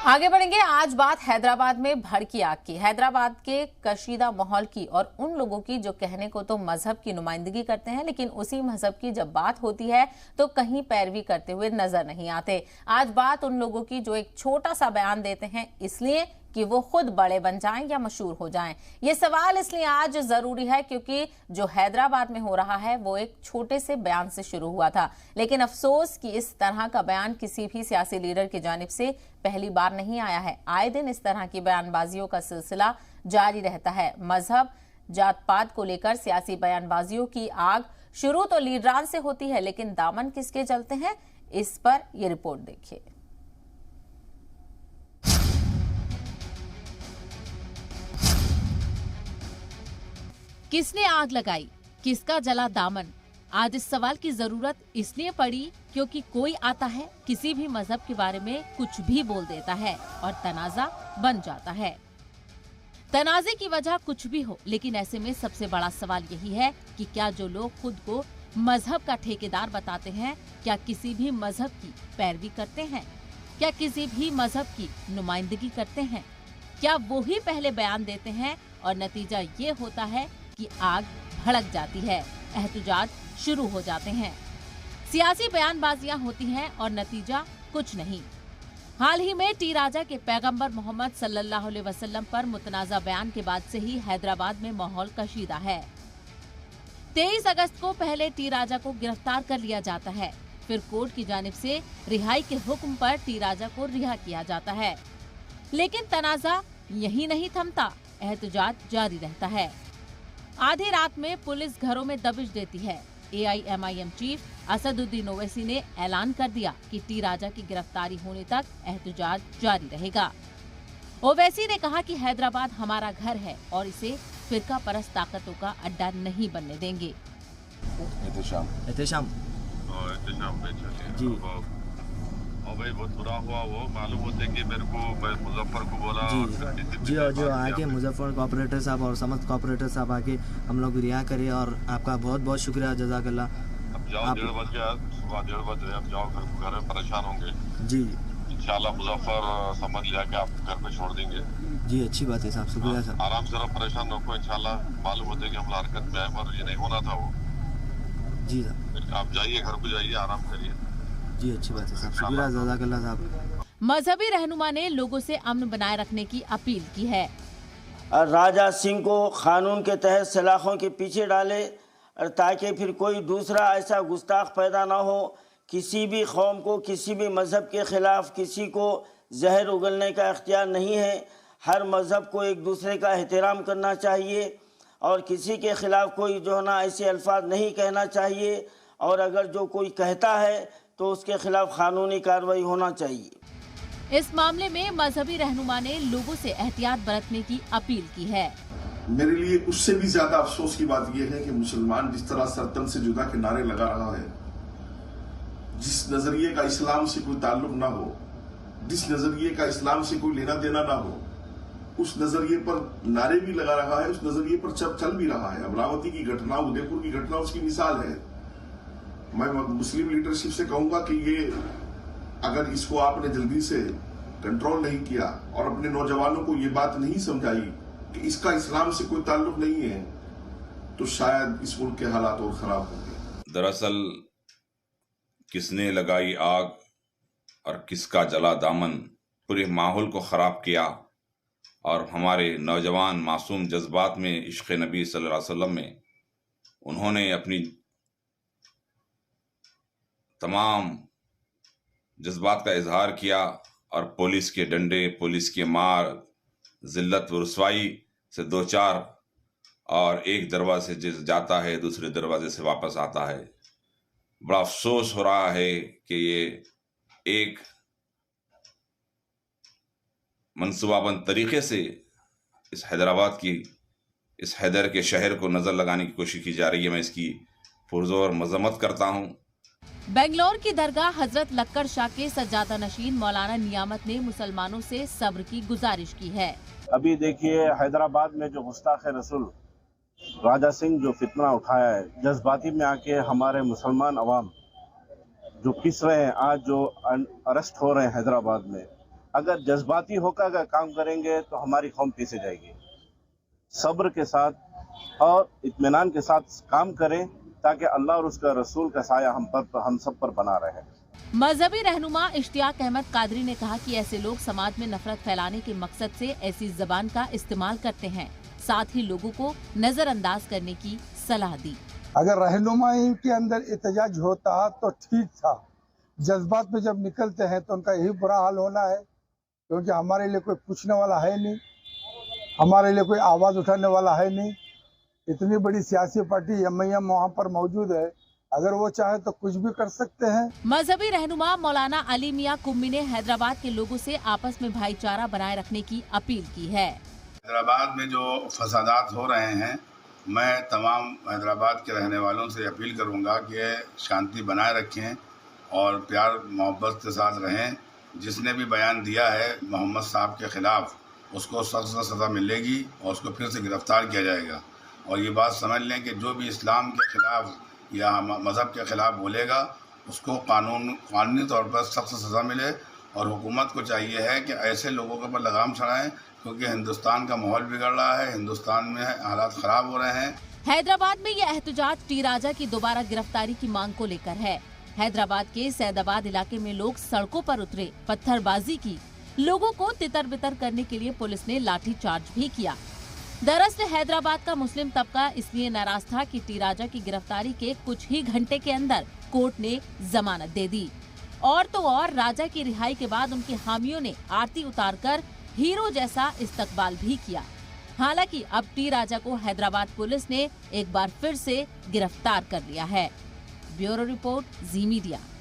आगे बढ़ेंगे। आज बात हैदराबाद में भड़की आग की, हैदराबाद के कशीदा माहौल की और उन लोगों की जो कहने को तो मजहब की नुमाइंदगी करते हैं, लेकिन उसी मजहब की जब बात होती है तो कहीं पैरवी करते हुए नजर नहीं आते। आज बात उन लोगों की जो एक छोटा सा बयान देते हैं इसलिए कि वो खुद बड़े बन जाएं या मशहूर हो जाएं। ये सवाल इसलिए आज जरूरी है क्योंकि जो हैदराबाद में हो रहा है वो एक छोटे से बयान से शुरू हुआ था, लेकिन अफसोस कि इस तरह का बयान किसी भी सियासी लीडर की जानिब से पहली बार नहीं आया है। आए दिन इस तरह की बयानबाजियों का सिलसिला जारी रहता है। मजहब जात पात को लेकर सियासी बयानबाजियों की आग शुरू तो लीडरान से होती है, लेकिन दामन किसके चलते हैं, इस पर यह रिपोर्ट देखिए। किसने आग लगाई, किसका जला दामन? आज इस सवाल की जरूरत इसलिए पड़ी क्योंकि कोई आता है, किसी भी मजहब के बारे में कुछ भी बोल देता है और तनाजा बन जाता है। तनाजे की वजह कुछ भी हो, लेकिन ऐसे में सबसे बड़ा सवाल यही है कि क्या जो लोग खुद को मजहब का ठेकेदार बताते हैं, क्या किसी भी मजहब की पैरवी करते हैं? क्या किसी भी मजहब की नुमाइंदगी करते हैं? क्या वो ही पहले बयान देते हैं और नतीजा ये होता है कि आग भड़क जाती है, एहतजाज शुरू हो जाते हैं, सियासी बयानबाजियां होती हैं और नतीजा कुछ नहीं। हाल ही में टी राजा के पैगंबर मोहम्मद सल्लल्लाहु अलैहि वसल्लम पर मुतनाज़ा बयान के बाद से ही हैदराबाद में माहौल कशीदा है। 23 अगस्त को पहले टी राजा को गिरफ्तार कर लिया जाता है, फिर कोर्ट की जानिब से रिहाई के हुक्म पर टी राजा को रिहा किया जाता है, लेकिन तनाजा यही नहीं थमता, एहतजाज जारी रहता है। आधी रात में पुलिस घरों में दबिश देती है। AIMIM चीफ असदुद्दीन ओवैसी ने ऐलान कर दिया कि टी राजा की गिरफ्तारी होने तक एहतजाज जारी रहेगा। ओवैसी ने कहा कि हैदराबाद हमारा घर है और इसे फिरका परस्त ताकतों का अड्डा नहीं बनने देंगे। एहतशाम जी और भाई बहुत बुरा हुआ, वो मालूम होते कि मेरे को मुजफ्फर को बोला जी जो आके मुजफ्फर कोऑपरेटर साहब और समस्त कोऑपरेटर साहब आके हम लोग रिहा करे और आपका बहुत बहुत शुक्रिया, जज़ाकल्लाह। अब जाओ 1:30 बज गया, सुबह 1:30 बज रहे, अब जाओ घर में परेशान होंगे जी। इंशाल्लाह मुजफ्फर समझ लिया कि आप घर पे छोड़ देंगे जी, अच्छी बात है साहब, शुक्रिया साहब। आराम से रहो, परेशान रखो, इंशाल्लाह मालूम होते कि हम हरकत में आए और ये नहीं होना था वो। जी साहब, आप जाइए, घर को जाइए, आराम करिए। जी, अच्छी बात है साहब, शुक्रिया, जज़ाकल्लाह साहब। मजहबी रहनुमा ने लोगों से अमन बनाए रखने की अपील की है। राजा सिंह को कानून के तहत सलाखों के पीछे डाले ताकि फिर कोई दूसरा ऐसा गुस्ताख पैदा ना हो। किसी भी कौम को किसी भी मज़हब के ख़िलाफ़ किसी को जहर उगलने का इख्तियार नहीं है। हर मज़हब को एक दूसरे का एहतराम करना चाहिए और किसी के ख़िलाफ़ कोई जो है ना ऐसे अल्फाज नहीं कहना चाहिए, और अगर जो कोई कहता है तो उसके खिलाफ कानूनी कार्रवाई होना चाहिए। इस मामले में मजहबी रहनुमा ने लोगों से एहतियात बरतने की अपील की है। मेरे लिए उससे भी ज्यादा अफसोस की बात यह है कि मुसलमान जिस तरह सरतन से जुदा के नारे लगा रहा है, जिस नजरिए का इस्लाम से कोई ताल्लुक ना हो, जिस नजरिए का इस्लाम से कोई लेना देना ना हो, उस नजरिए पर नारे भी लगा रहा है, उस नजरिए पर चल भी रहा है। अमरावती की घटना, उदयपुर की घटना उसकी मिसाल है। मैं मुस्लिम लीडरशिप से कहूंगा कि ये अगर इसको आपने जल्दी से कंट्रोल नहीं किया और अपने नौजवानों को ये बात नहीं समझाई कि इसका इस्लाम से कोई ताल्लुक नहीं है, तो शायद इस मुल्क के हालात और खराब होंगे। दरअसल किसने लगाई आग और किसका जला दामन पूरे माहौल को खराब किया और हमारे नौजवान मासूम जज्बात में इश्क़ नबी सल्लल्लाहु अलैहि वसल्लम में उन्होंने अपनी तमाम जज्बात का इजहार किया और पुलिस के डंडे, पुलिस की मार, जिल्लत व रुसवाई से दो चार और एक दरवाजे से जाता है दूसरे दरवाजे से वापस आता है। बड़ा अफसोस हो रहा है कि ये एक मंसूबाबंद तरीके से इस हैदराबाद की, इस हैदर के शहर को नज़र लगाने की कोशिश की जा रही है। मैं इसकी पुरजोर मजम्मत करता हूँ। बेंगलोर की दरगाह हजरत लक्कड़ शाह के सज्जादा नशीन मौलाना नियामत ने मुसलमानों से सब्र की गुजारिश की है। अभी देखिए हैदराबाद में जो गुस्ताख रसूल राजा सिंह जो फितना उठाया है, जज्बाती में आके हमारे मुसलमान अवाम जो पिस रहे हैं, आज जो अरेस्ट हो रहे हैं हैदराबाद में, अगर जज्बाती होकर अगर काम करेंगे तो हमारी कौम पीछे जाएगी। सब्र के साथ और इत्मीनान के साथ काम करें ताकि अल्लाह और उसका रसूल का साया हम सब पर बना रहे। मजहबी रहनुमा इश्तियाक अहमद कादरी ने कहा कि ऐसे लोग समाज में नफरत फैलाने के मकसद से ऐसी जबान का इस्तेमाल करते हैं। साथ ही लोगों को नजरअंदाज करने की सलाह दी। अगर रहनुमाई के अंदर एहतजाज होता तो ठीक था, जज्बात में जब निकलते हैं तो उनका यही बुरा हाल होना है, क्योंकि हमारे लिए कोई पूछने वाला है नहीं, हमारे लिए कोई आवाज उठाने वाला है नहीं। इतनी बड़ी सियासी पार्टी एमआईएम वहाँ पर मौजूद है, अगर वो चाहे तो कुछ भी कर सकते हैं। मजहबी रहनुमा मौलाना अली मियां कुम्मी ने हैदराबाद के लोगों से आपस में भाईचारा बनाए रखने की अपील की है। हैदराबाद में जो फसादात हो रहे हैं, मैं तमाम हैदराबाद के रहने वालों से अपील करूंगा कि शांति बनाए रखें और प्यार मोहब्बत के साथ रहें। जिसने भी बयान दिया है मोहम्मद साहब के ख़िलाफ़, उसको सख्त से सज़ा मिलेगी और उसको फिर से गिरफ़्तार किया जाएगा। और ये बात समझ लें कि जो भी इस्लाम के ख़िलाफ़ या मज़हब के ख़िलाफ़ बोलेगा उसको कानूनी तौर पर सख्त सज़ा मिले। और हुकूमत को चाहिए है कि ऐसे लोगों के ऊपर लगाम चढ़ाएं, क्योंकि हिंदुस्तान का माहौल बिगड़ रहा है, हिंदुस्तान में हालात ख़राब हो रहे हैं। हैदराबाद में यह एहतजाज टी राजा की दोबारा गिरफ्तारी की मांग को लेकर है। हैदराबाद के सैदाबाद इलाके में लोग सड़कों पर उतरे, पत्थरबाजी की, लोगों को तितर बितर करने के लिए पुलिस ने लाठी चार्ज भी किया। दरअसल हैदराबाद का मुस्लिम तबका इसलिए नाराज था कि टी राजा की गिरफ्तारी के कुछ ही घंटे के अंदर कोर्ट ने जमानत दे दी। और तो और राजा की रिहाई के बाद उनके हामियों ने आरती उतारकर हीरो जैसा इस्तकबाल भी किया। हालांकि अब टी राजा को हैदराबाद पुलिस ने एक बार फिर से गिरफ्तार कर लिया है। ब्यूरो रिपोर्ट, जी मीडिया।